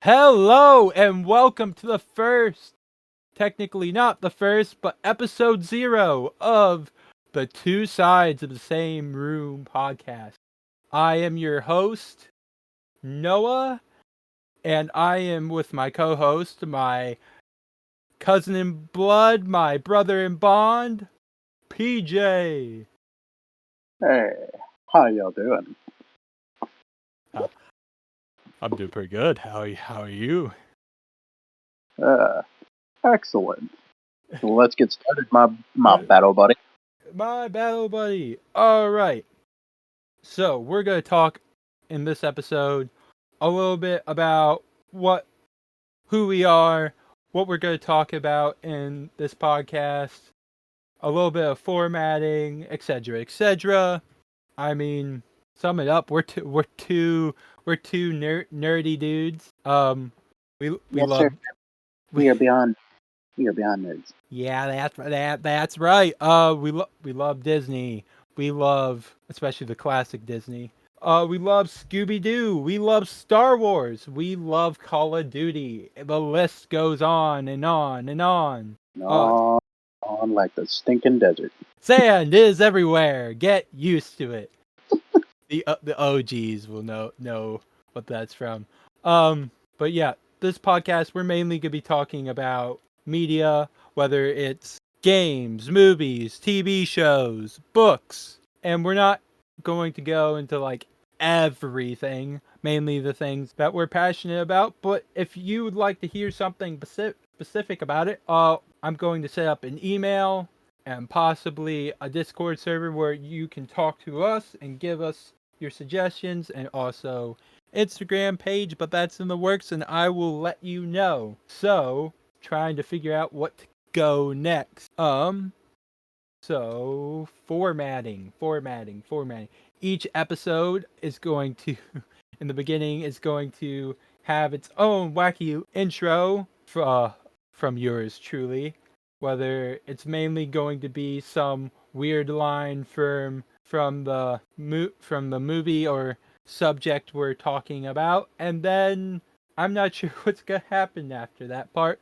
Hello and welcome to the first, technically not the first, but episode 0 of the Two Sides of the Same Room podcast. I am your host, Noah, and I am with my co-host, my cousin in blood, my brother in bond, PJ. Hey, how y'all doing? I'm doing pretty good. How are you? Excellent. So let's get started, my battle buddy. My battle buddy. All right. So we're gonna talk in this episode a little bit about who we are, what we're gonna talk about in this podcast, a little bit of formatting, etc., etc. I mean, sum it up. We're two nerdy dudes. We Yes, love sir. We are beyond nerds. Yeah, that's right. We love Disney. We love especially the classic Disney. We love Scooby Doo. We love Star Wars. We love Call of Duty. The list goes on and on and on. On like the stinking desert. Sand is everywhere. Get used to it. The OGs will know what that's from. But yeah, this podcast we're mainly gonna be talking about media, whether it's games, movies, TV shows, books, and we're not going to go into like everything, mainly the things that we're passionate about. But if you would like to hear something specific about it, I'm going to set up an email and possibly a Discord server where you can talk to us and give us your suggestions, and also Instagram page, but that's in the works and I will let you know. So, trying to figure out what to go next. So formatting. Each episode is going to in the beginning is going to have its own wacky intro from yours truly. Whether it's mainly going to be some weird line from the movie or subject we're talking about, and then I'm not sure what's gonna happen after that part.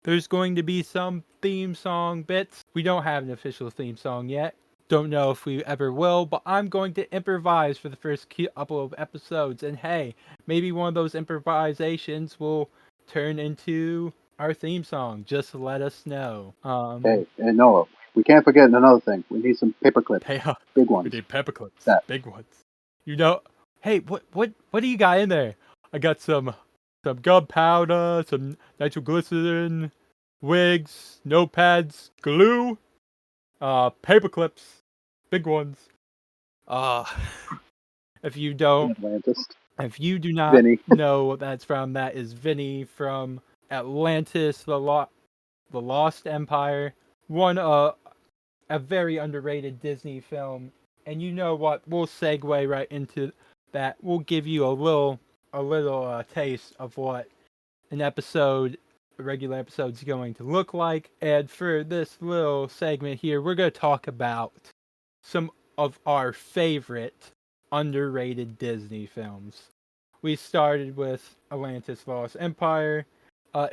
There's going to be some theme song bits. We don't have an official theme song yet. Don't know if we ever will, but I'm going to improvise for the first couple of episodes. And hey, maybe one of those improvisations will turn into our theme song. Just let us know. Hey, and Noah, we can't forget another thing. We need some paper clips. Big ones. We need paper clips. That. Big ones. You know, hey, what do you got in there? I got some gunpowder, some nitroglycerin, wigs, notepads, glue, paper clips, big ones. If you don't, Atlantis. if you do not Vinny. know what that's from, that is Vinny from Atlantis, the Lost Empire, one a very underrated Disney film. And you know what? We'll segue right into that. We'll give you a little taste of what a regular episode's going to look like. And for this little segment here, we're going to talk about some of our favorite underrated Disney films. We started with Atlantis Lost Empire.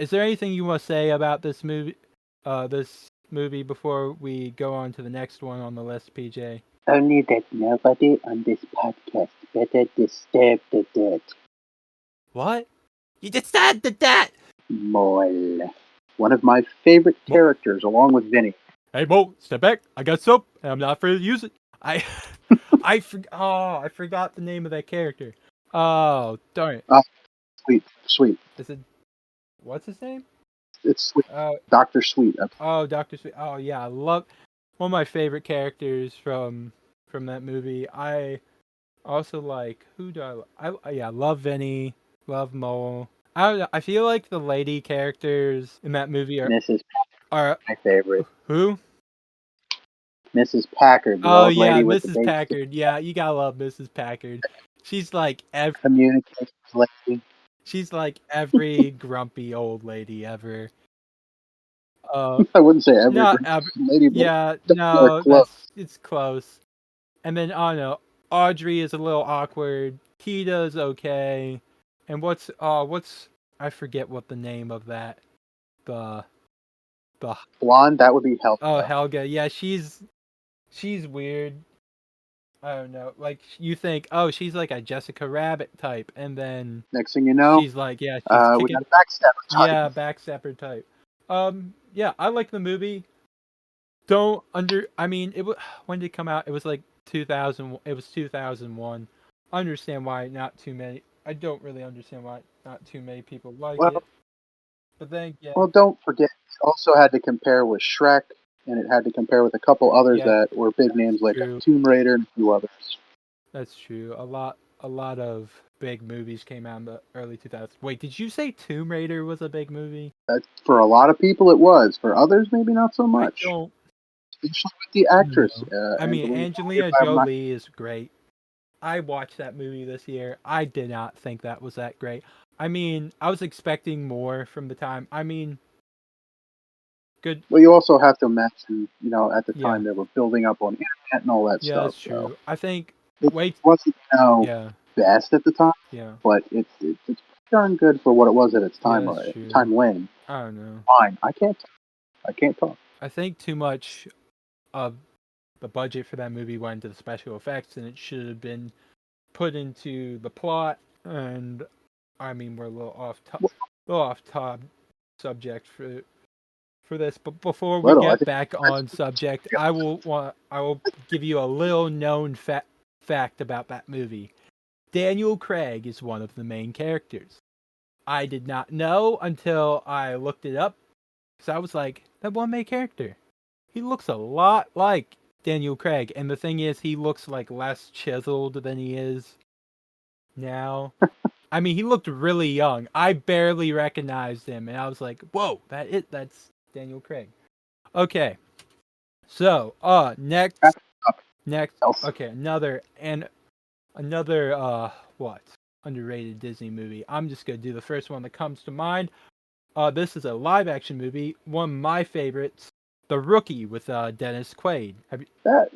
Is there anything you want to say about this movie? This movie before we go on to the next one on the list, PJ? Only that nobody on this podcast better disturb the dead. What? You disturbed the dead! Mole. One of my favorite characters, along with Vinny. Hey, Mo, step back. I got soap, and I'm not afraid to use it. I forgot the name of that character. Oh, darn it. Sweet. Is it, what's his name? It's Sweet. Dr. Sweet. Oh, Dr. Sweet. Oh, yeah, I love one of my favorite characters from that movie. I also like, who do I love Vinny, love Mole. I don't know, I feel like the lady characters in that movie are my favorite. Who? Mrs. Packard. The old lady with Mrs. the Packard. Yeah, you gotta love Mrs. Packard. She's like communications lady. She's like every grumpy old lady ever. I wouldn't say every lady, but yeah, no, it's close. And then I don't know, Audrey is a little awkward. Kita's okay. And what's I forget what the name of that the Blonde, that would be Helga. Helga. Yeah, she's weird. I don't know. Like you think, oh, she's like a Jessica Rabbit type, and then Next thing you know, she's like, yeah, she's we kicking. got a backstabber type. Yeah, backstabber type. Yeah, I like the movie. Don't under. I mean, when did it come out? It was like 2000. It was 2001. I understand why not too many. I don't really understand why not too many people like Well, it. But then, yeah, well, don't forget, it also had to compare with Shrek, and it had to compare with a couple others yeah, that were big names like true. Tomb Raider and a few others. That's true. A lot of big movies came out in the early 2000s. Wait, did you say Tomb Raider was a big movie? For a lot of people, it was. For others, maybe not so I much. don't Especially with the actress, know. I mean, Angelina Jolie. Angelina Jolie is great. I watched that movie this year. I did not think that was that great. I mean, I was expecting more from the time. I mean, good. Well, you also have to imagine, at the Yeah, time they were building up on internet and all that yeah, stuff. that's true. So I think. it Wait, wasn't, yeah, best at the time, yeah, but it's pretty darn good for what it was at its yeah, time. that's true. Time when. I don't know. Fine, I can't talk. I think too much of the budget for that movie went into the special effects, and it should have been put into the plot. And I mean, we're a little off top subject for this, but before we Little, I get think. back on subject, I will give you a little known fact about that movie. Daniel Craig is one of the main characters. I did not know until I looked it up, because I was like, that one main character. He looks a lot like Daniel Craig, and the thing is, he looks like less chiseled than he is now. I mean, he looked really young. I barely recognized him, and I was like, "Whoa, that's Daniel Craig." Okay, so next, okay, another what underrated Disney movie. I'm just gonna do the first one that comes to mind. This is a live action movie, one of my favorites, The Rookie with Dennis Quaid. Have you? That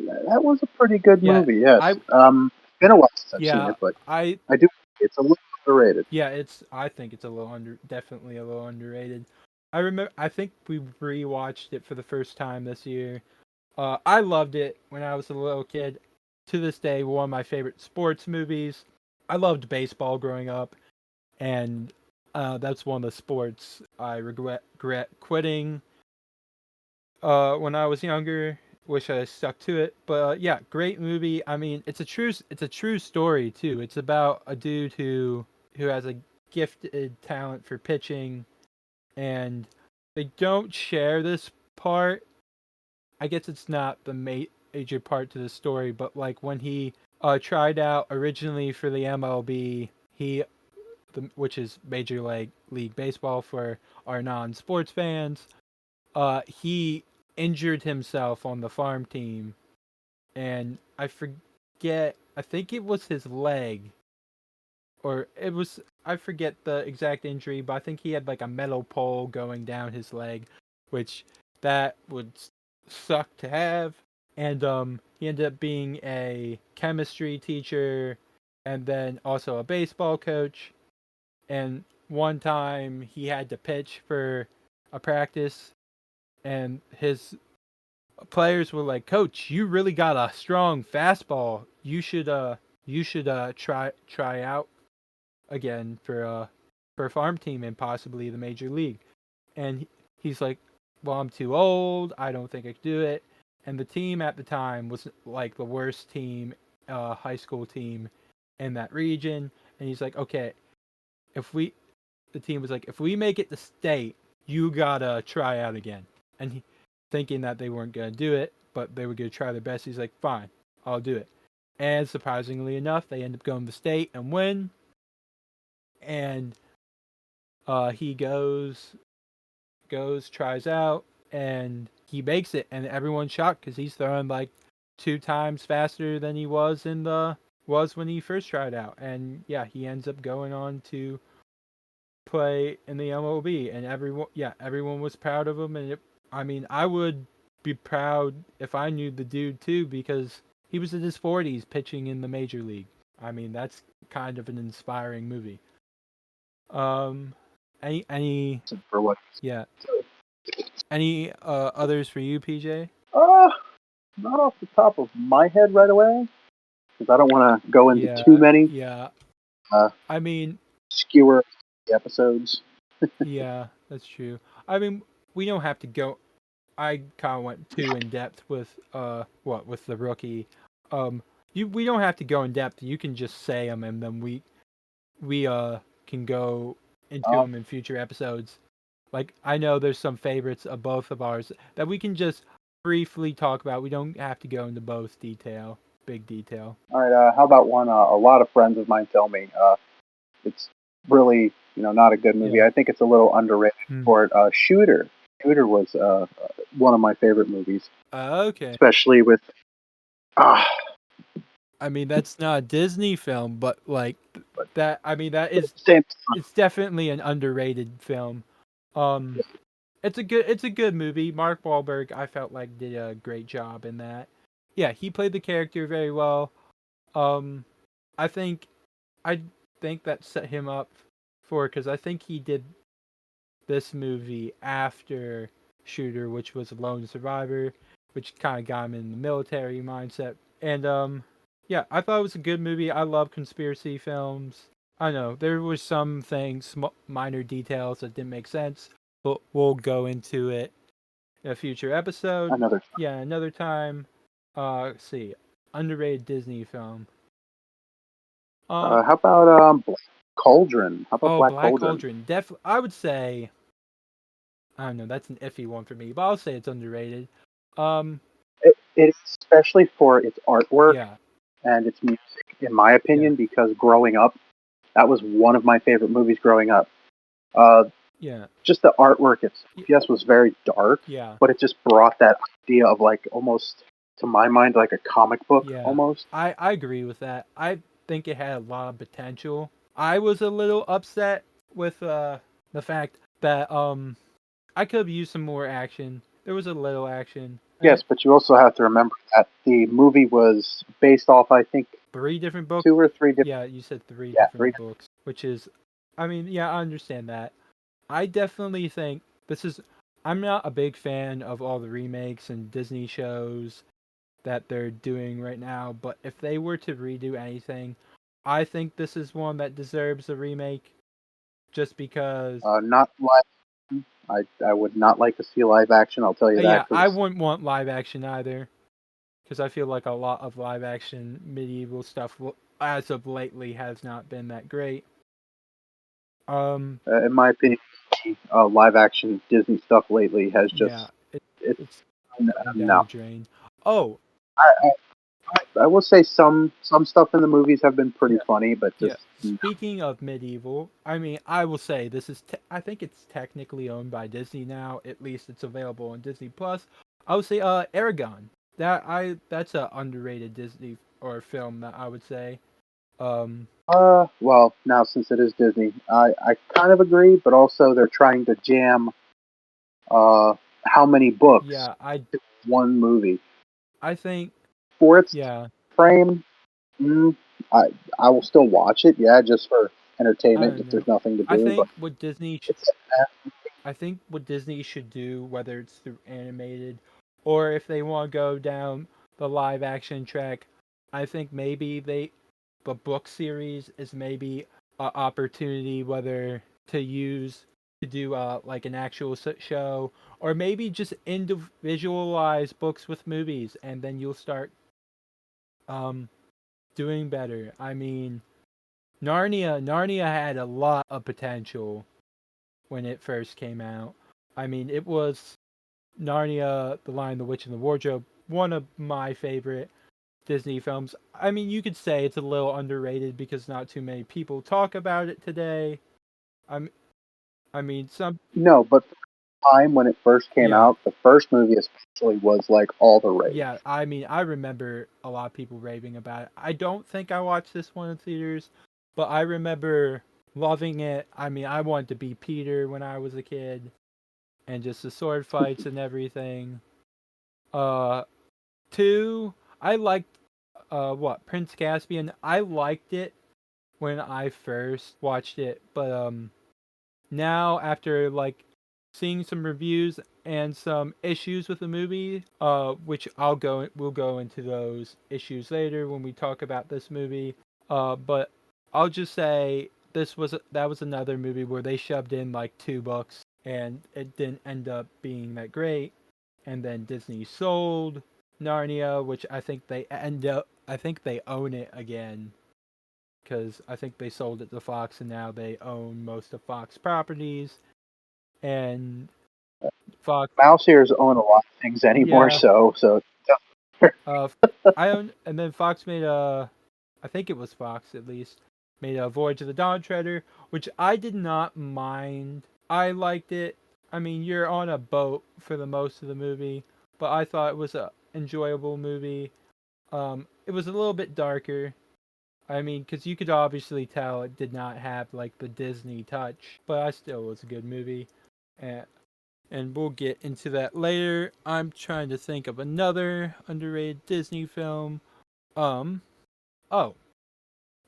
was a pretty good Yeah, movie. Yes. I It's been a while since I've seen yeah it, but I I do. It's a little underrated. Yeah, I think it's definitely a little underrated. I think we rewatched it for the first time this year. I loved it when I was a little kid. To this day, one of my favorite sports movies. I loved baseball growing up, and that's one of the sports I regret quitting. When I was younger, wish I stuck to it. But yeah, great movie. I mean, it's a true story too. It's about a dude who has a gifted talent for pitching, and they don't share this part. I guess it's not the major part to the story, but like when he tried out originally for the MLB, which is Major League Baseball for our non-sports fans, he injured himself on the farm team, and I forget. I think it was his leg, or it was. I forget the exact injury, but I think he had like a metal pole going down his leg, which that would suck to have. And he ended up being a chemistry teacher, and then also a baseball coach. And one time he had to pitch for a practice, and his players were like, "Coach, you really got a strong fastball. You should try out again for a farm team and possibly the major league." And he's like, "Well, I'm too old. I don't think I could do it." And the team at the time was like the worst team, high school team in that region. And he's like, "Okay, if we," the team was like, "if we make it to state, you gotta try out again." And thinking that they weren't gonna do it, but they were gonna try their best, he's like, "Fine, I'll do it." And surprisingly enough, they end up going to state and win. And he goes, tries out, and he makes it, and everyone's shocked because he's throwing like 2 times faster than he was when he first tried out. And yeah, he ends up going on to play in the MLB, and everyone was proud of him. And I mean, I would be proud if I knew the dude too, because he was in his 40s pitching in the major league. I mean, that's kind of an inspiring movie. Any For what? yeah. Any others for you, PJ? Not off the top of my head right away, because I don't want to go into too Yeah, many yeah. uh, I mean, skewer episodes. yeah, that's true. I mean, we don't have to go. I kind of went too in depth with with the rookie. We don't have to go in depth. You can just say them, and then we can go into Uh, them in future episodes. Like I know there's some favorites of both of ours that we can just briefly talk about. We don't have to go into both big detail. all right. How about one? A lot of friends of mine tell me it's really not a good movie. Yeah. I think it's a little underrated Hmm. for it. Shooter. Shooter was one of my favorite movies, Okay. especially with. Uh, I mean, that's not a Disney film, but like but that. I mean, that is same. it's definitely an underrated film. Um, it's a good movie. Mark Wahlberg, I felt like did a great job in that. Yeah, he played the character very well. Um, I think I think that set him up for because I think he did this movie after Shooter, which was a lone survivor, which kind of got him in the military mindset. And yeah, I thought it was a good movie. I love conspiracy films. I know there was some things, minor details that didn't make sense, but we'll go into it in a future episode. Another. Yeah, another time. Let's see, underrated Disney film. How about Black Cauldron? How about Oh, Black Black Cauldron? Cauldron. I would say I don't know. That's an iffy one for me, but I'll say it's underrated. Um, It especially for its artwork yeah, and its music, in my yeah, opinion, because growing up, that was one of my favorite movies growing up. Uh, yeah, just the artwork itself, y- yes, was very dark, yeah, but it just brought that idea of like almost, to my mind, like a comic book yeah. almost. I agree with that. I think it had a lot of potential. I was a little upset with the fact that I could have used some more action. There was a little action. Yes, but you also have to remember that the movie was based off, I think, 3 different books. two or three different. Yeah, you said three Yeah, three. different books, which is, I mean, yeah, I understand that. I definitely think this is. I'm not a big fan of all the remakes and Disney shows that they're doing right now, but if they were to redo anything, I think this is one that deserves a remake just because. Not live. I would not like to see live action. I'll tell you that Yeah, I because wouldn't want live action either because I feel like a lot of live action medieval stuff as of lately has not been that great. Um, in my opinion, live action Disney stuff lately has yeah, just it's it's going down no. the drain. Oh, I, I will say some stuff in the movies have been pretty funny, but yeah. just Speaking of medieval, I mean, I will say this is. I think it's technically owned by Disney now. At least it's available on Disney Plus. I would say, Aragon. That's a underrated Disney or film that I would say. Um, well, now since it is Disney, I kind of agree, but also they're trying to jam uh how many books yeah, to one movie I think, for its yeah, frame. Mm, I I will still watch it, yeah, just for I entertainment don't if know. there's nothing to I do. But think what Disney, it's I think what Disney should do, whether it's through animated or if they want to go down the live action track, I think maybe the book series is maybe an opportunity whether to use to do like an actual show or maybe just individualize books with movies and then you'll start um doing better. I mean, Narnia had a lot of potential when it first came out. I mean, it was Narnia, The Lion, the Witch, and the Wardrobe, one of my favorite Disney films. I mean, you could say it's a little underrated because not too many people talk about it today. I'm, I mean, some, no, but for the time when it first came yeah, out, the first movie especially was like all the rage. yeah. I mean, I remember a lot of people raving about it. I don't think I watched this one in theaters, but I remember loving it. I mean, I wanted to be Peter when I was a kid, and just the sword fights and everything. Uh, Two, I liked what Prince Caspian. I liked it when I first watched it, but now after like seeing some reviews and some issues with the movie, which we'll go into those issues later when we talk about this movie. But I'll just say that was another movie where they shoved in like 2 books and it didn't end up being that great. And then Disney sold Narnia, which I think they own it again because I think they sold it to Fox and now they own most of Fox properties. And Fox, Mouse ears own a lot of things anymore, yeah, so uh, I own, and then Fox made I think it was Fox at least, made a Voyage of the Dawn Treader, which I did not mind. I liked it. I mean, you're on a boat for the most of the movie, but I thought it was a enjoyable movie. It was a little bit darker. I mean, because you could obviously tell it did not have like the Disney touch, but I still was a good movie, and we'll get into that later. I'm trying to think of another underrated Disney film. Oh,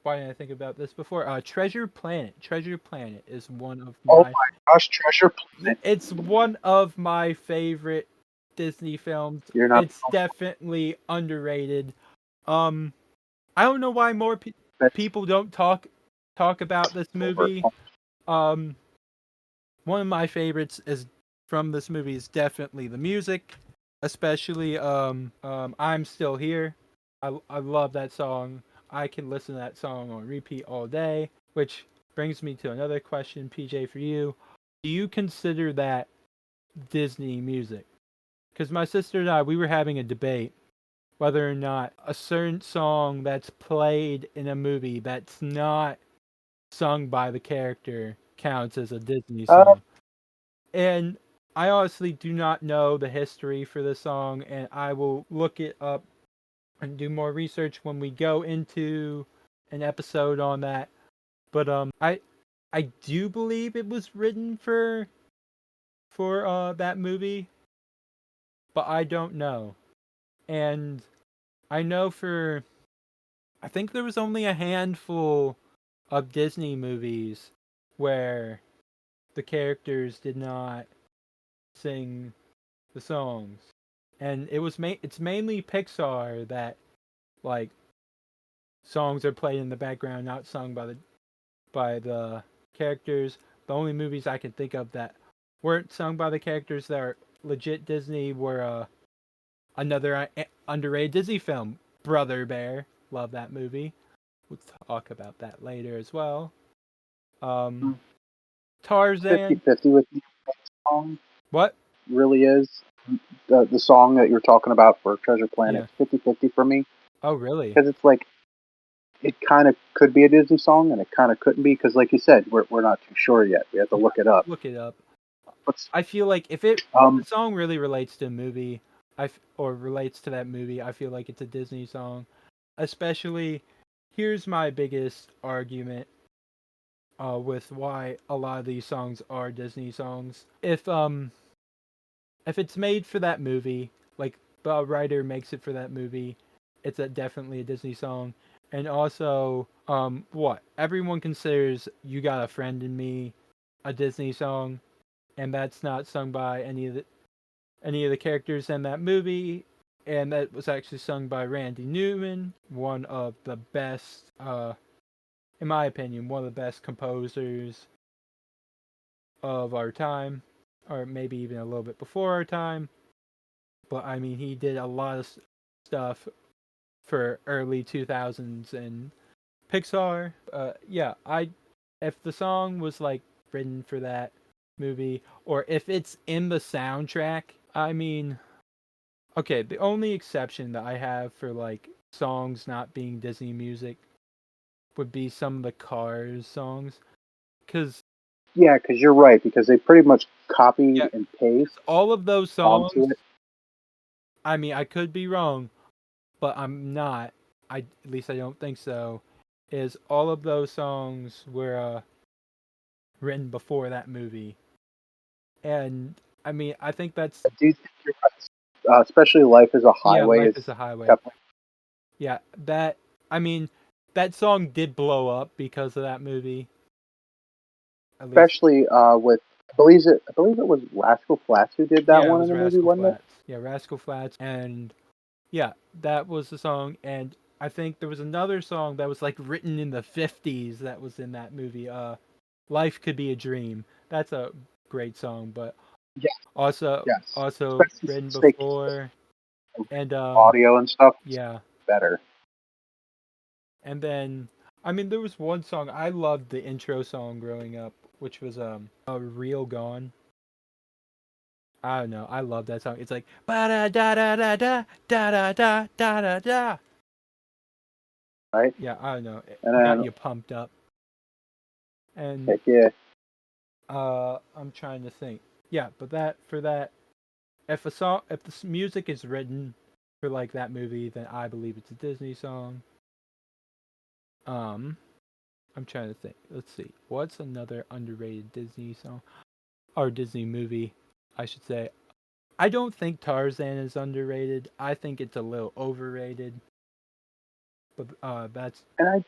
why didn't I think about this before? Treasure Planet. Treasure Planet is one of oh my. my gosh, Treasure Planet. It's one of my favorite Disney films. You're not. It's definitely underrated. Um, I don't know why more people don't talk about this movie. Um, one of my favorites is from this movie is definitely the music, especially I'm Still Here. I love that song. I can listen to that song on repeat all day, which brings me to another question, PJ, for you. Do you consider that Disney music? Because my sister and I, we were having a debate whether or not a certain song that's played in a movie that's not sung by the character counts as a Disney Uh, song. And I honestly do not know the history for this song, and I will look it up and do more research when we go into an episode on that. But I do believe it was written for that movie, but I don't know. And I know I think there was only a handful of Disney movies where the characters did not sing the songs. And it's mainly Pixar that like songs are played in the background, not sung by the characters. The only movies I can think of that weren't sung by the characters that are legit Disney were another underrated Disney film, Brother Bear. Love that movie. We'll talk about that later as well. Um, Tarzan. 50-50 with the song What? really is. The song that you're talking about for Treasure Yeah. Planet, 50-50 for me. Oh, really? Because it's like, it kind of could be a Disney song and it kind of couldn't be, because like you said, we're not too sure yet. We have to look it up. Look it up. Let's, I feel like if the song really relates to a movie, or relates to that movie, I feel like it's a Disney song. Especially, here's my biggest argument with why a lot of these songs are Disney songs. If it's made for that movie, like the writer makes it for that movie, it's definitely a Disney song. And also, what everyone considers "You Got a Friend in Me" a Disney song, and that's not sung by any of the characters in that movie, and that was actually sung by Randy Newman, one of the best, in my opinion, one of the best composers of our time, or maybe even a little bit before our time. But I mean, he did a lot of stuff for early 2000s and Pixar. Yeah, if the song was like written for that movie, or if it's in the soundtrack, I mean, okay, the only exception that I have for like songs not being Disney music would be some of the Cars songs, because yeah, because you're right, because they pretty much copied yeah, and paste all of those songs. onto it. I mean, I could be wrong, but I'm not. At least I don't think so. Is all of those songs were written before that movie, and I mean, I think that's I do think you're right. Especially Life is a yeah, Highway Life is is a Highway. definitely. Yeah, that I mean, that song did blow up because of that movie. At least, especially with I believe it was Rascal Flatts who did that yeah, it one in was the movie, Rascal wasn't it? Flatts. Yeah, Rascal Flatts, and yeah, that was the song. And I think there was another song that was like written in the 50s that was in that movie. Life Could Be a Dream. That's a great song, but Yes, also yes. also Especially written since they can before, and audio and stuff. It's yeah, better. and then I mean there was one song I loved the intro song growing up, which was Real Gone. I don't know, I love that song. It's like ba da da da da da da da da da da da. Right? Yeah, I don't know, it And got then you pumped up. And heck yeah. I'm trying to think. Yeah, but that for that, if the music is written for like that movie, then I believe it's a Disney song. Um, I'm trying to think. Let's see. What's another underrated Disney song or Disney movie? I should say. I don't think Tarzan is underrated. I think it's a little overrated. But that's And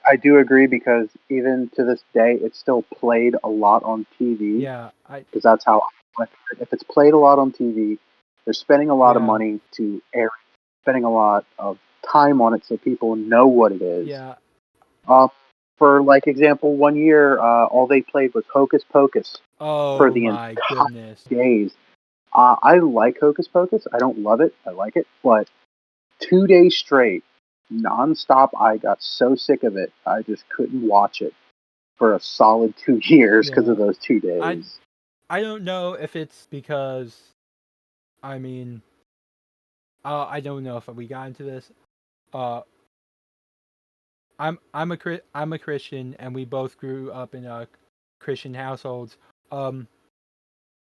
I do agree because even to this day, it's still played a lot on TV yeah. I because that's how if it's played a lot on TV, they're spending a lot of yeah money to air, it, spending a lot of time on it so people know what it is. yeah. Uh, for like example, one year, all they played was Hocus Pocus for Oh the my entire goodness. days. I like Hocus Pocus. I don't love it. I like it, but 2 days straight, nonstop, I got so sick of it. I just couldn't watch it for a solid 2 years because Yeah. of those two I days. I don't know if it's because I mean I don't know if we got into this. Uh, I'm a Christian, and we both grew up in Christian households. Um,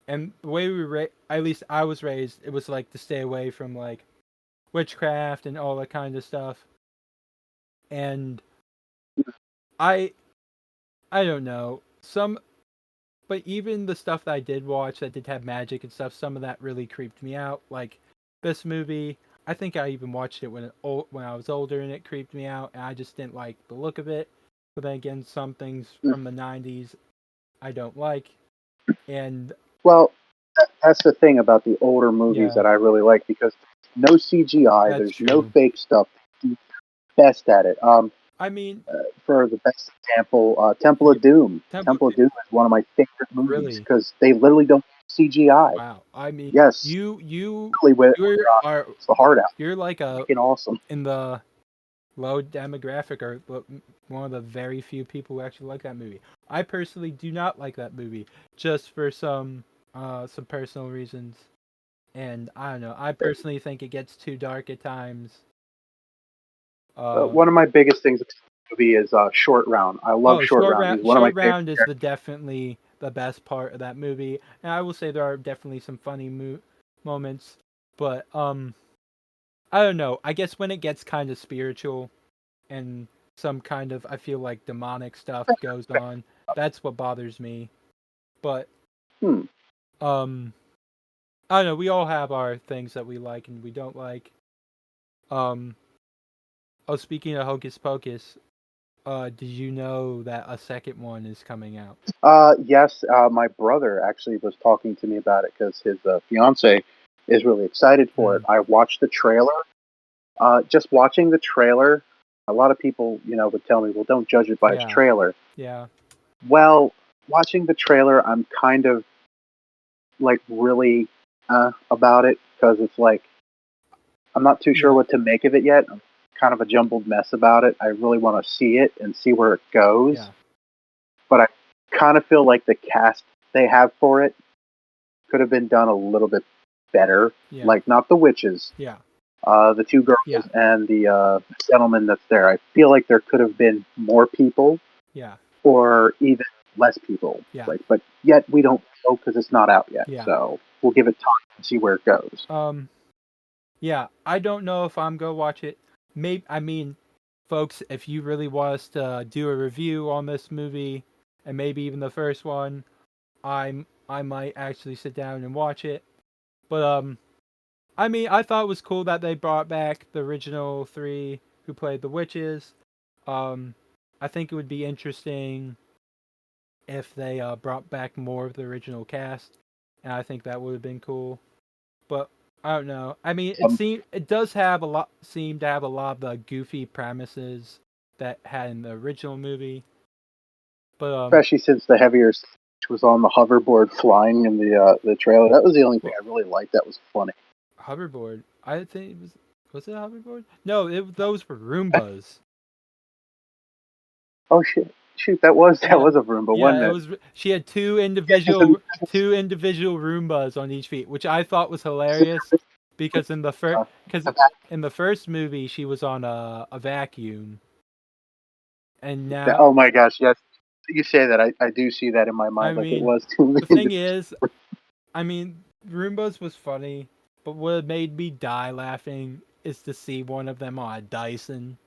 and the way at least I was raised, it was like to stay away from like witchcraft and all that kind of stuff. And I I don't know but even the stuff that I did watch that did have magic and stuff, some of that really creeped me out. Like this movie, I think I even watched it when I was older, and it creeped me out, and I just didn't like the look of it. But then again, some things from the '90s I don't like, and Well, that's the thing about the older movies yeah, that I really like because no CGI, that's there's no true. fake stuff. They do their best at it. I mean, For the best example, Temple yeah, of Doom. Temple Temple of Doom is one of my favorite movies really. because they literally don't use CGI. Wow. I mean, Yes, you really, you're are it's the heart out. you're like a Freaking awesome. in the low demographic or one of the very few people who actually like that movie. I personally do not like that movie just for some personal reasons. And I don't know. I personally think it gets too dark at times. Uh One of my biggest things with the movie is Short Round. I love oh, Short Round. He's one of my Short favorite Round is characters. definitely the best part of that movie. And I will say there are definitely some funny moments, but I don't know. I guess when it gets kind of spiritual and some kind of I feel like demonic stuff goes on. That's what bothers me. But Hmm. um I don't know, we all have our things that we like and we don't like. Um oh, speaking of Hocus Pocus, did you know that a second one is coming out? Yes, my brother actually was talking to me about it because his fiance is really excited for it. Mm, I watched the trailer. Just watching the trailer, a lot of people, would tell me, "Well, don't judge it by its yeah. trailer." Yeah. Well, watching the trailer, I'm kind of like really about it because it's like I'm not too sure Yeah. what to make of it yet. I'm kind of a jumbled mess about it. I really want to see it and see where it goes, Yeah. but I kind of feel like the cast they have for it could have been done a little bit better. Yeah. Like not the witches, Yeah. the two girls Yeah. and the gentleman that's there. I feel like there could have been more people Yeah. or even less people. Yeah. Like, but yet we don't know because it's not out yet. Yeah. So we'll give it time and see where it goes. Um yeah, I don't know if I'm going to watch it. Maybe I mean folks, if you really want us to do a review on this movie and maybe even the first one, I might actually sit down and watch it. But I mean, I thought it was cool that they brought back the original three who played the witches. Um I think it would be interesting if they brought back more of the original cast, and I think that would have been cool. But I don't know. I mean, it does have seem to have a lot of the goofy premises that had in the original movie. But especially since the heavier was on the hoverboard flying in the trailer. That was the only thing I really liked. That was funny. Hoverboard. I think it was it a hoverboard? No, those were Roombas. Oh shit! Shoot, that was a Roomba, wasn't it it? was. She had two individual Roombas on each feet, which I thought was hilarious because in the first movie she was on a vacuum, and now oh my gosh, yes, you say that. I do see that in my mind, I like it mean, was too. the thing is, I mean, Roombas was funny, but what made me die laughing is to see one of them on a Dyson.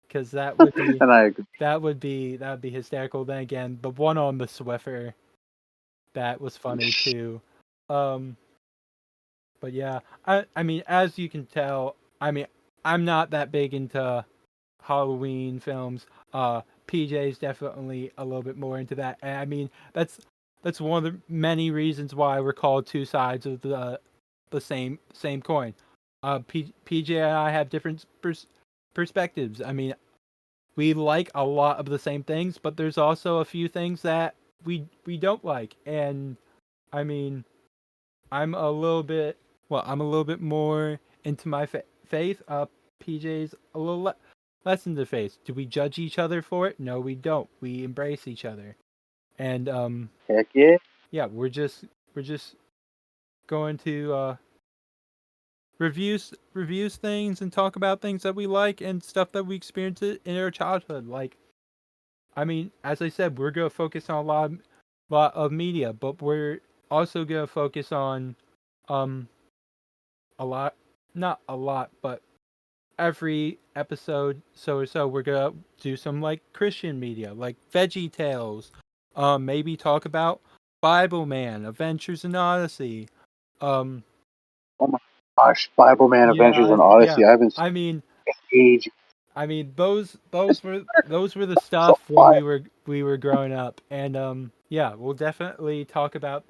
Because that would be and I agree. that would be hysterical. Then again, the one on the Swiffer, that was funny too. But yeah, I mean, as you can tell, I mean, I'm not that big into Halloween films. PJ's definitely a little bit more into that. And I mean, that's one of the many reasons why we're called two sides of the same coin. PJ and I have different perspectives. I mean, we like a lot of the same things, but there's also a few things that we don't like. And I mean, I'm a little bit more into my faith. PJ's a little less into faith. Do we judge each other for it? No, we don't. We embrace each other. And Heck yeah. Yeah, we're just going to reviews things and talk about things that we like and stuff that we experienced in our childhood. Like, I mean, as I said, we're gonna focus on a lot of media, but we're also gonna focus on a lot, not a lot, but every episode so we're gonna do some like Christian media, like Veggie Tales, maybe talk about Bible Man, Adventures in Odyssey, Oh my gosh, Bible Man, Adventures in Odyssey. I haven't I mean, age. I mean, those were the So stuff when we were growing up, and yeah, we'll definitely talk about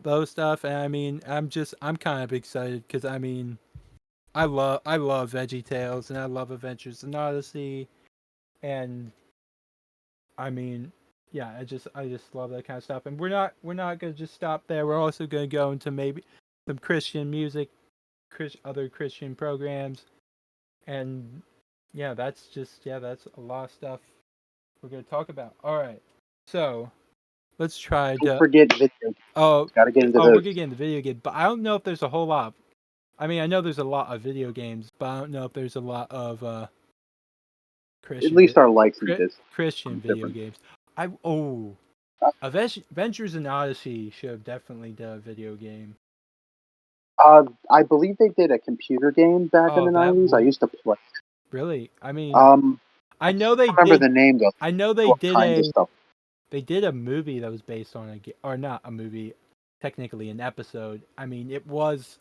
those stuff. And I mean, I'm kind of excited because I mean, I love Veggie Tales and I love Adventures in Odyssey, and I mean, yeah, I just love that kind of stuff. And we're not gonna just stop there. We're also gonna go into maybe some Christian music, other Christian programs, and yeah, that's a lot of stuff we're gonna talk about. All right, so let's try Don't to. forget video games. Gotta get into We're those. gonna get into video game, but I don't know if there's a whole lot. I mean, I know there's a lot of video games, but I don't know if there's a lot of At Christian least our likes and dislikes. Christian video games. Adventures in Odyssey should have definitely done a video game. I believe they did a computer game back in the '90s. I used to play. Really? I mean, I know they remember the name though. I know they did stuff. They did a movie that was based on a game, or not a movie, technically an episode. I mean, it was.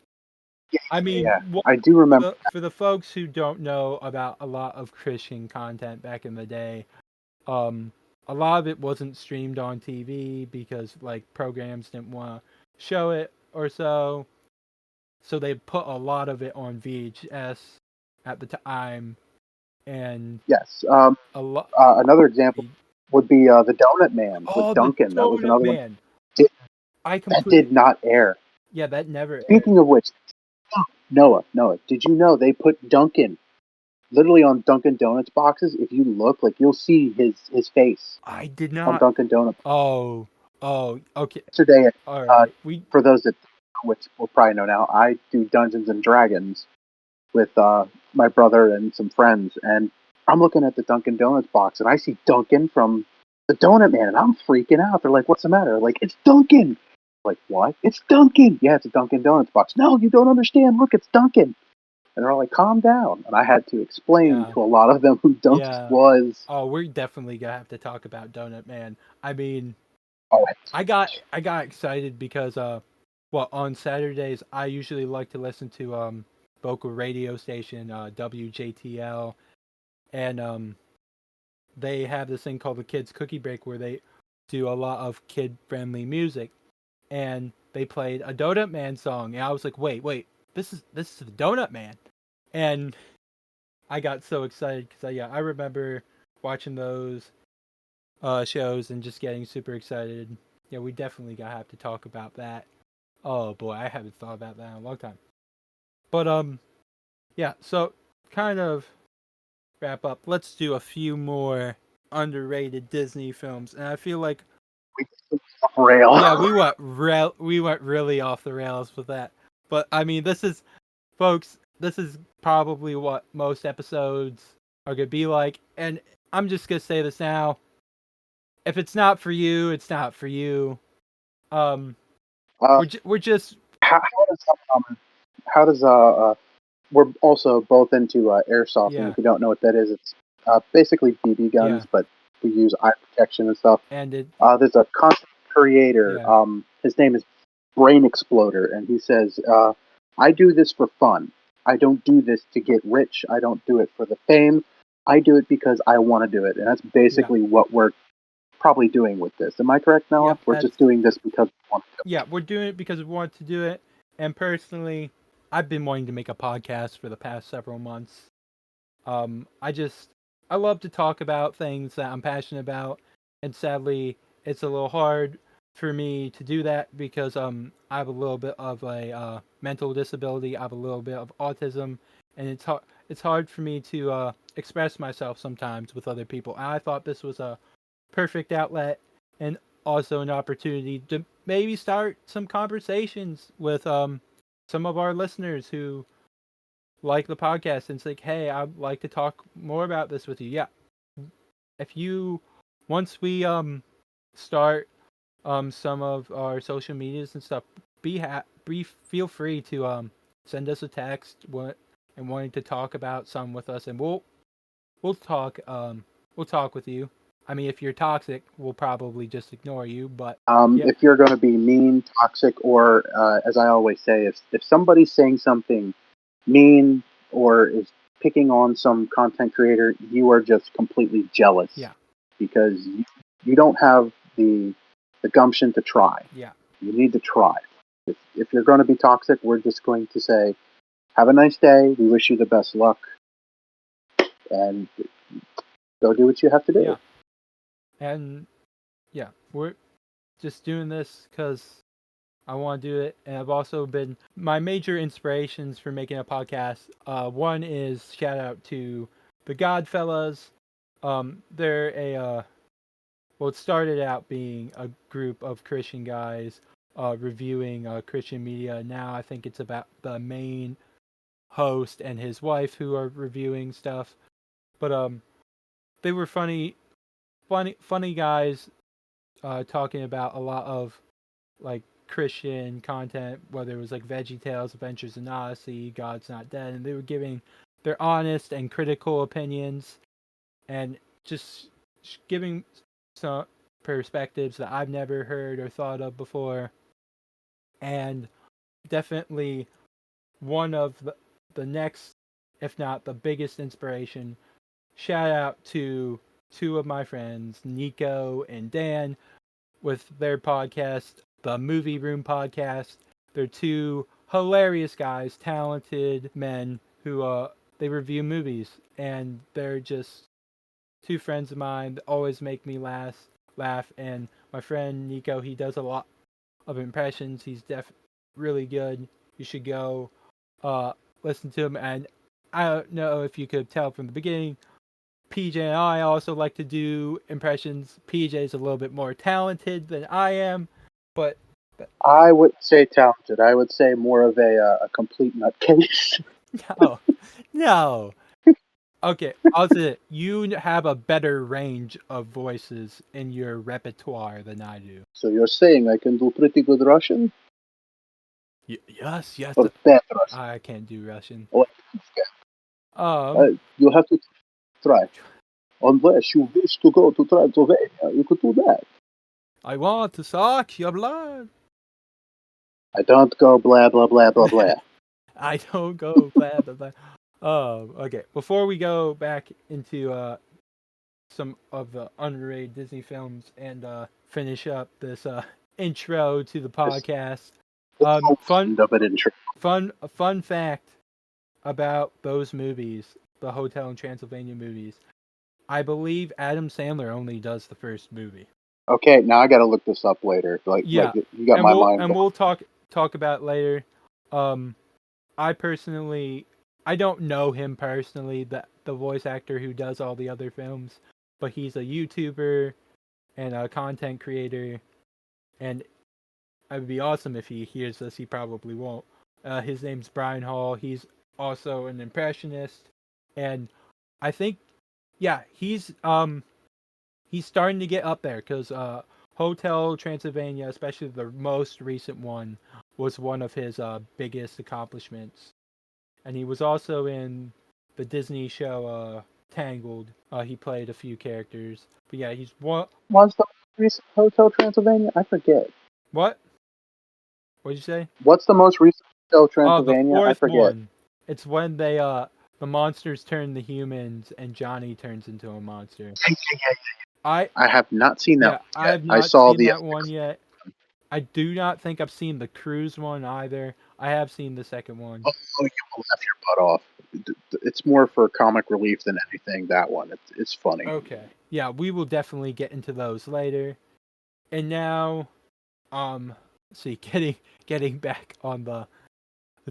I mean, yeah, I do remember. For the folks who don't know about a lot of Christian content back in the day, a lot of it wasn't streamed on TV because like programs didn't want to show it or so. So they put a lot of it on VHS at the time, and yes. Another example would be the Donut Man with Duncan. That was another one. That did not air. Yeah, that never. Speaking of which, Noah, did you know they put Duncan literally on Dunkin' Donuts boxes? If you look, like you'll see his face. I did not on Dunkin' Donuts. Oh, okay. Yesterday, all right. For those that which will probably know now, I do Dungeons and Dragons with my brother and some friends, and I'm looking at the Dunkin' Donuts box, and I see Duncan from the Donut Man, and I'm freaking out. They're like, "What's the matter?" Like, "It's Duncan." Like, what? It's Duncan. Yeah, it's a Dunkin' Donuts box. No, you don't understand. Look, it's Duncan. And they're like, "Calm down." And I had to explain to a lot of them who Duncan was. Oh, we're definitely gonna have to talk about Donut Man. I mean, I got excited because on Saturdays I usually like to listen to local radio station WJTL, and they have this thing called the Kids Cookie Break where they do a lot of kid-friendly music, and they played a Donut Man song, and I was like, wait, this is the Donut Man, and I got so excited because I remember watching those shows and just getting super excited. Yeah, we definitely gotta have to talk about that. Oh boy, I haven't thought about that in a long time. But yeah. So kind of wrap up. Let's do a few more underrated Disney films, and I feel like Rail. yeah, we went really off the rails with that. But I mean, folks, this is probably what most episodes are gonna be like, and I'm just gonna say this now. If it's not for you, it's not for you. Um, Uh, we're just how does we're also both into airsofting. yeah, If you don't know what that is, it's basically BB guns, yeah, but we use eye protection and stuff. and it There's a content creator. yeah, His name is Brain Exploder, and he says, "I do this for fun. I don't do this to get rich. I don't do it for the fame. I do it because I want to do it." And that's yeah, basically what we're probably doing with this. Am I correct, Noah? yep. We're That's just doing this because we want to. yeah. We're doing it because we want to do it, and personally, I've been wanting to make a podcast for the past several months. I love to talk about things that I'm passionate about, and sadly, it's a little hard for me to do that because I have a little bit of a mental disability. I have a little bit of autism, and it's hard for me to express myself sometimes with other people. And I thought this was a perfect outlet and also an opportunity to maybe start some conversations with some of our listeners who like the podcast and it's like, hey, I'd like to talk more about this with you. Yeah. If you once we start some of our social medias and stuff, feel free to send us a text and wanting to talk about some with us, and we'll talk we'll talk with you. I mean, if you're toxic, we'll probably just ignore you, but yeah, If you're going to be mean, toxic, or as I always say, if somebody's saying something mean or is picking on some content creator, you are just completely jealous yeah, because you don't have the gumption to try. yeah, You need to try. If you're going to be toxic, we're just going to say, have a nice day. We wish you the best luck. And go do what you have to do. yeah. And yeah, we're just doing this because I want to do it, and I've also been my major inspirations for making a podcast. One is shout out to the Godfellas. They're a well, it started out being a group of Christian guys reviewing Christian media. Now I think it's about the main host and his wife who are reviewing stuff. But they were funny guys talking about a lot of like Christian content, whether it was like Veggie Tales, Adventures in Odyssey, God's Not Dead, and they were giving their honest and critical opinions and just giving some perspectives that I've never heard or thought of before. And definitely one of the next, if not the biggest inspiration. Shout out to two of my friends, Nico and Dan, with their podcast, the Movie Room Podcast. They're two hilarious guys, talented men who they review movies, and they're just two friends of mine that always make me laugh. And my friend Nico, he does a lot of impressions. He's really good. You should go listen to him. And I don't know if you could tell from the beginning, PJ and I also like to do impressions. PJ is a little bit more talented than I am, but I wouldn't say talented. I would say more of a complete nutcase. no. Okay, I'll say it. You have a better range of voices in your repertoire than I do. So you're saying I can do pretty good Russian? Yes. Or bad Russian? I can't do Russian. Or, you have to try. Unless you wish to go to Transylvania, you could do that. I want to suck your blood. I don't go blah, blah, blah, blah, blah. I don't go blah, blah, blah. Okay. Before we go back into some of the underrated Disney films and finish up this intro to the podcast. Fun Of it intro. fun fact about those movies, the Hotel in Transylvania movies. I believe Adam Sandler only does the first movie. Okay, now I got to look this up later. Like you got my mind. And we'll talk about it later. I personally, I don't know him personally, the voice actor who does all the other films, but he's a YouTuber and a content creator, and it would be awesome if he hears this. He probably won't. His name's Brian Hall. He's also an impressionist, and I think, yeah, he's starting to get up there because Hotel Transylvania, especially the most recent one, was one of his biggest accomplishments. And he was also in the Disney show Tangled. He played a few characters. But yeah, he's one. Was the recent Hotel Transylvania? I forget. What? What'd you say? What's the most recent Hotel The Transylvania? I fourth forget. one. It's when they the monsters turn to humans and Johnny turns into a monster. I have not seen that. Yeah, I have not seen that one yet. I do not think I've seen the cruise one either. I have seen the second one. Oh, you will laugh your butt off. It's more for comic relief than anything. That one, it's funny. Okay, yeah, we will definitely get into those later. And now, see, getting back on the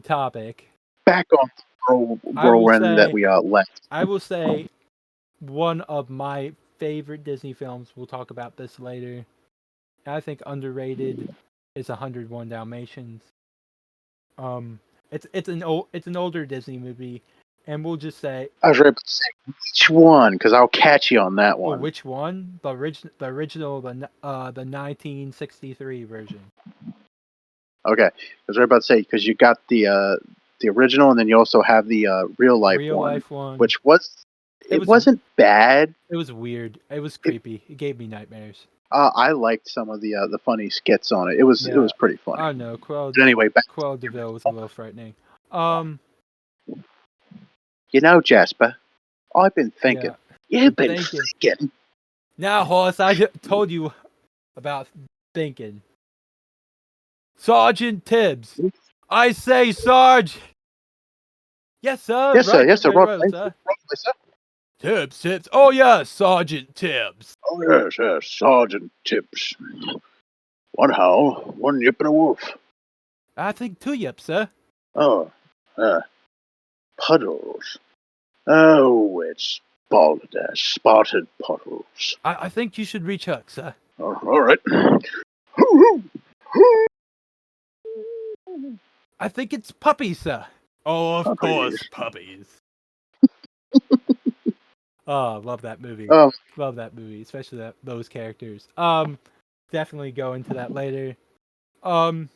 topic. Back on the whirlwind that we left. I will say one of my favorite Disney films. We'll talk about this later. I think underrated is 101 Dalmatians. It's an older Disney movie, and we'll just say. I was ready to say which one, because I'll catch you on that one. Which one? The original, the 1963 version. Okay, I was right about to say because you got the original, and then you also have the real life one, which wasn't bad. It was weird. It was creepy. It gave me nightmares. I liked some of the funny skits on it. It was pretty funny. I know. But anyway, Cruella de Vil was a little frightening. You know, Jasper, I've been thinking. Yeah. You've been thinking. Now, horse, I told you about thinking. Sergeant Tibbs. I say, Sarge. Yes, sir. Yes, sir. Yes, sir. Right, sir. Tibbs. Oh, yes, Sergeant Tibbs. Oh, yes, Sergeant Tibbs. One howl, one yip and a wolf. I think 2 yips, sir. Oh, puddles. Oh, it's spotted puddles. I think you should reach Huck, sir. Oh, all right. I think it's puppies, sir. Oh, of course, puppies. Oh, love that movie. Love that movie, especially those characters. Definitely go into that later. I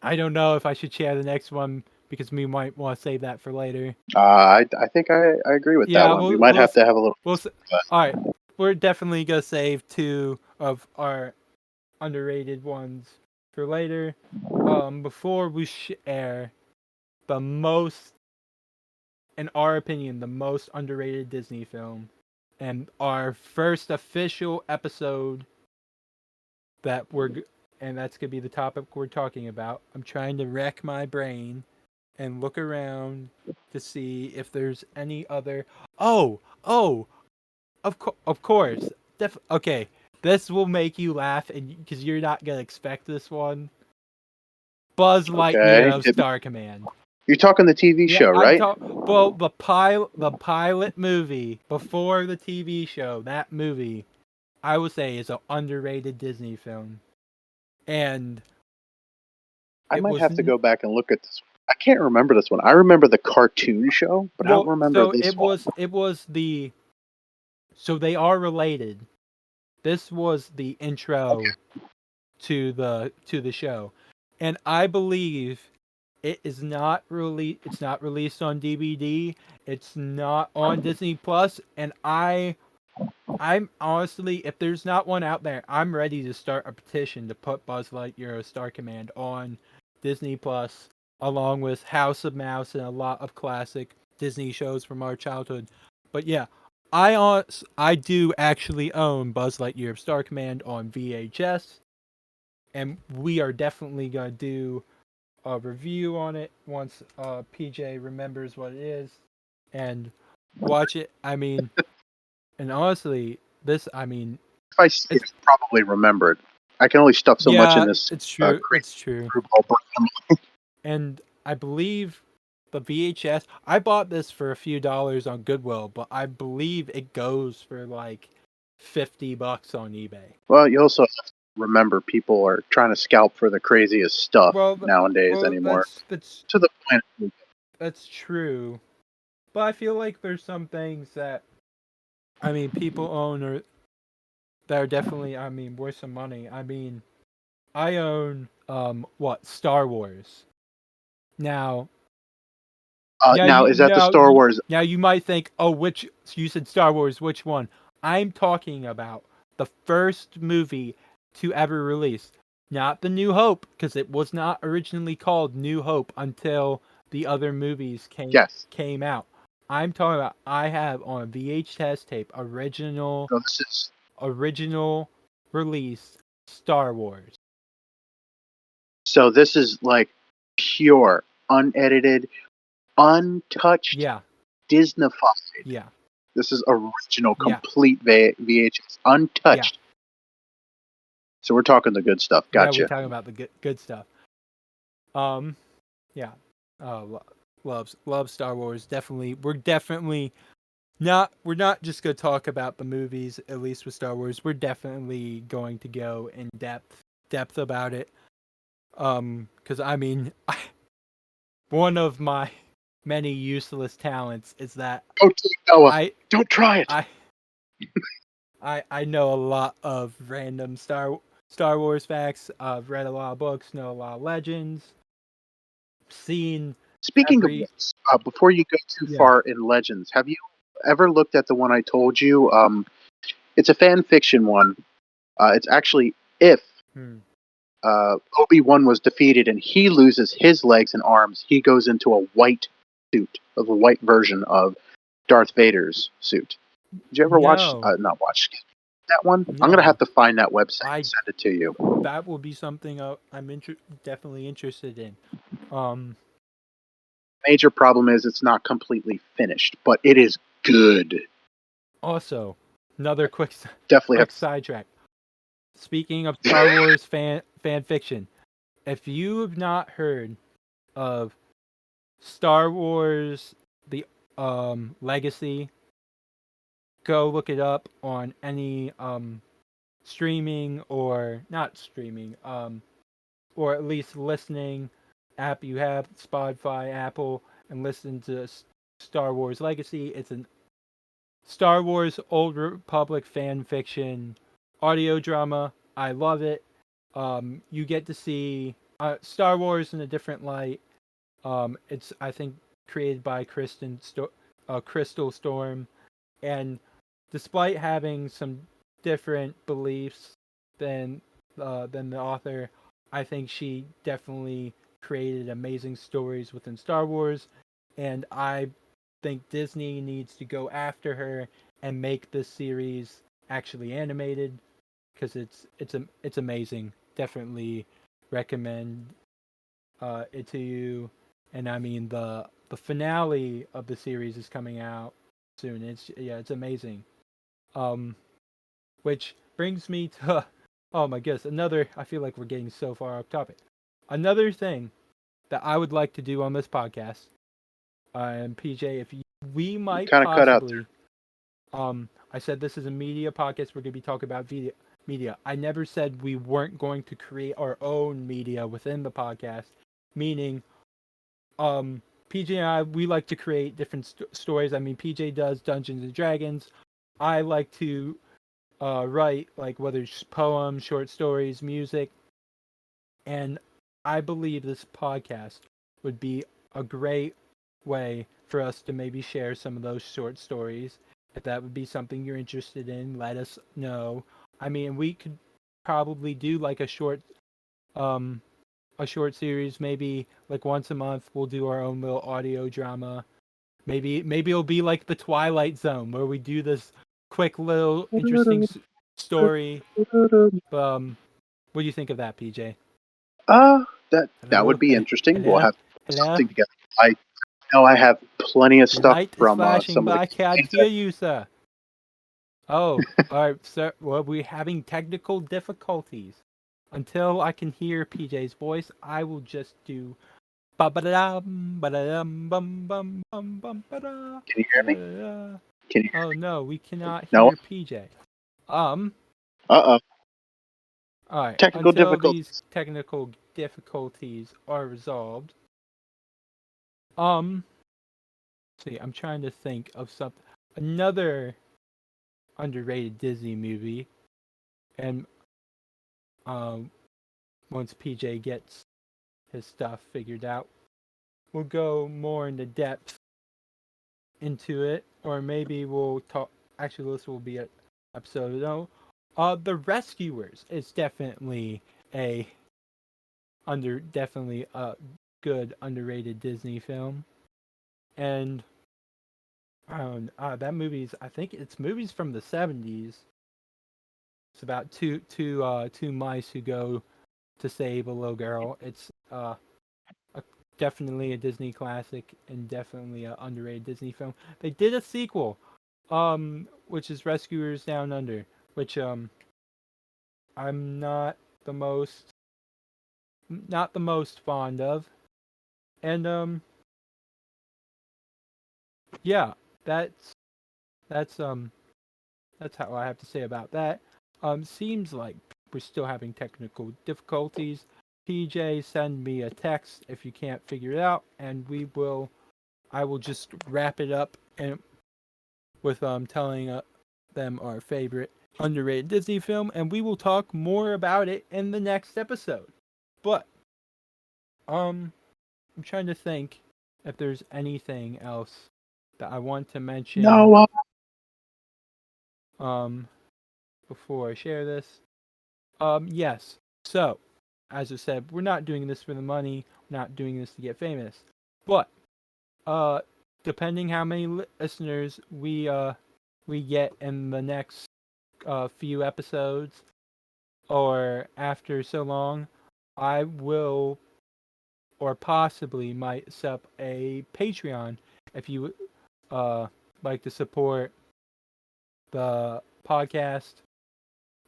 don't know if I should share the next one because we might want to save that for later. I think I agree with that one. We might have to have a little. All right, we're definitely gonna save 2 of our underrated ones for later. Before we share the most, in our opinion, the most underrated Disney film, and our first official episode and that's gonna be the topic we're talking about. I'm trying to rack my brain and look around to see if there's any other. Of course. Okay, this will make you laugh, and because you're not gonna expect this one. Buzz Lightyear of Star Command. You're talking the TV show, right? Well, the pilot movie before the TV show. That movie, I would say, is an underrated Disney film. And I might have to go back and look at this. I can't remember this one. I remember the cartoon show, but I don't remember this one. It was the. So they are related. This was the intro to the show, and I believe it is not really. It's not released on DVD. It's not on Disney Plus, and I'm honestly, if there's not one out there, I'm ready to start a petition to put Buzz Lightyear Star Command on Disney Plus, along with House of Mouse and a lot of classic Disney shows from our childhood. But yeah, I do actually own Buzz Lightyear of Star Command on VHS, and we are definitely gonna do a review on it once PJ remembers what it is and watch it. I mean, and honestly, If I see it, it's I'll probably remember it. I can only stuff so much in yeah, this it's true. crazy It's true. screwball brain. And I believe the VHS. I bought this for a few dollars on Goodwill, but I believe it goes for like $50 on eBay. Well, you also have to remember people are trying to scalp for the craziest stuff Well, nowadays anymore. that's To the point. that's true. But I feel like there's some things that people own or that are definitely worth some money. I own Star Wars. Now, Now, is that the Star Wars? now you might think, oh, which you said Star Wars, which one? I'm talking about the first movie to ever release, not the New Hope, because it was not originally called New Hope until the other movies Yes. came out. I'm talking about I have on VHS tape original So this is original release Star Wars. this is like pure, unedited, untouched, Yeah, Disneyfied. yeah, This is original, yeah, complete VHS, untouched. So we're talking the good stuff. yeah. Gotcha. We're talking about the good stuff. Yeah. Love Star Wars. Definitely, we're not just gonna talk about the movies. At least with Star Wars, we're definitely going to go in depth about it. Because one of my many useless talents is that Oh, Noah, I don't try it. I know a lot of random Star Wars facts. I've read a lot of books, know a lot of legends, seen Speaking of books, before you go too far in Legends, have you ever looked at the one I told you? It's a fan fiction one. It's actually if Obi-Wan was defeated and he loses his legs and arms, he goes into a white suit, of a white version of Darth Vader's suit. Did you ever watch? Not watch that one. No. I'm gonna have to find that website and send it to you. That will be something I'm definitely interested in. Major problem is it's not completely finished, but it is good. Also, another quick sidetrack. Speaking of Star Wars fan fiction, if you have not heard of Star Wars the Legacy, go look it up on any streaming or not streaming or at least listening app you have, Spotify, Apple, and listen to Star Wars Legacy. It's an Star Wars Old Republic fan fiction audio drama. I love it. You get to see Star Wars in a different light. It's I think created by Crystal Storm, and despite having some different beliefs than the author, I think she definitely created amazing stories within Star Wars, and I think Disney needs to go after her and make this series actually animated because it's amazing. Definitely recommend it to you. And the finale of the series is coming out soon. It's amazing. Which brings me to oh my goodness, I feel like we're getting so far off topic. Another thing that I would like to do on this podcast, and PJ, we might kind of cut out there. I said this is a media podcast. We're going to be talking about media. I never said we weren't going to create our own media within the podcast. Meaning, PJ and I, we like to create different stories. PJ does Dungeons and Dragons. I like to write, like, whether it's poems, short stories, music. And I believe this podcast would be a great way for us to maybe share some of those short stories. If that would be something you're interested in, let us know. We could probably do like a short series, maybe like once a month. We'll do our own little audio drama. Maybe it'll be like the Twilight Zone where we do this quick little interesting story. What do you think of that, PJ? That would be interesting. We'll have Hello? something together. I know I have plenty of Your stuff light is from flashing, some of but the I can't hear you, sir. Oh, all right, sir. Well, we're having technical difficulties. Until I can hear PJ's voice, I will just do ba-ba-da-dum, ba-da-dum, bum, bum, bum, bum, ba-da, Can you hear me? ba-da-da. Can you? Oh no, we cannot hear No. PJ. Uh-oh. All right. Technical Until difficulties. these technical difficulties are resolved. See, I'm trying to think of something. Another underrated Disney movie, and once PJ gets his stuff figured out, we'll go more into depth into it, or maybe we'll talk. Actually, this will be an episode. No, The Rescuers is definitely definitely a good underrated Disney film, and that movie's. I think it's movies from the 70s. It's about two mice who go to save a little girl. It's definitely a Disney classic and definitely an underrated Disney film. They did a sequel, which is Rescuers Down Under, which I'm not the most fond of, and yeah, that's how I have to say about that. Seems like we're still having technical difficulties. PJ, send me a text if you can't figure it out, and I will just wrap it up and with telling them our favorite underrated Disney film, and we will talk more about it in the next episode. But I'm trying to think if there's anything else that I want to mention. No. Before I share this. Yes. So, as I said, we're not doing this for the money. We're not doing this to get famous. But, depending how many listeners we get in the next few episodes, or after so long, I will, or possibly might set up a Patreon if you like to support the podcast.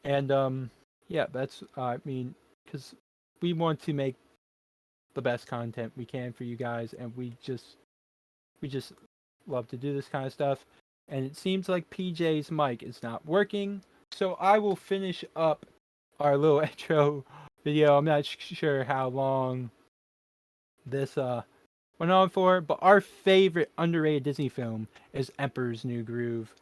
And yeah, that's because we want to make the best content we can for you guys, and we just love to do this kind of stuff. And it seems like PJ's mic is not working, so I will finish up our little intro video. I'm not sure how long this went on for, but our favorite underrated Disney film is Emperor's New Groove.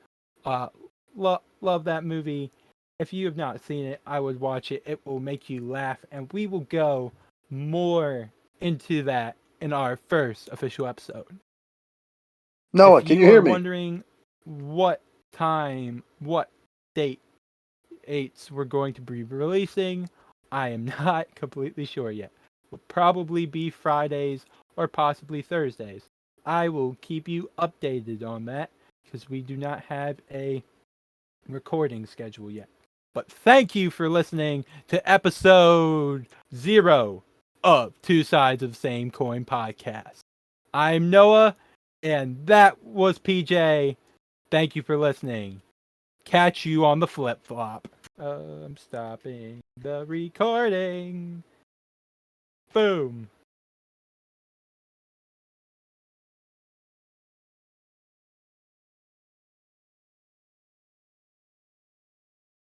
Love that movie. If you have not seen it, I would watch it. It will make you laugh, and we will go more into that in our first official episode. Noah, if can you hear me? Wondering what dates we're going to be releasing, I am not completely sure yet. Will probably be Fridays or possibly Thursdays. I will keep you updated on that because we do not have a recording schedule yet. But thank you for listening to episode 0 of Two Sides of the Same Coin podcast. I'm Noah, and that was PJ. Thank you for listening. Catch you on the flip flop. I'm stopping the recording. Boom.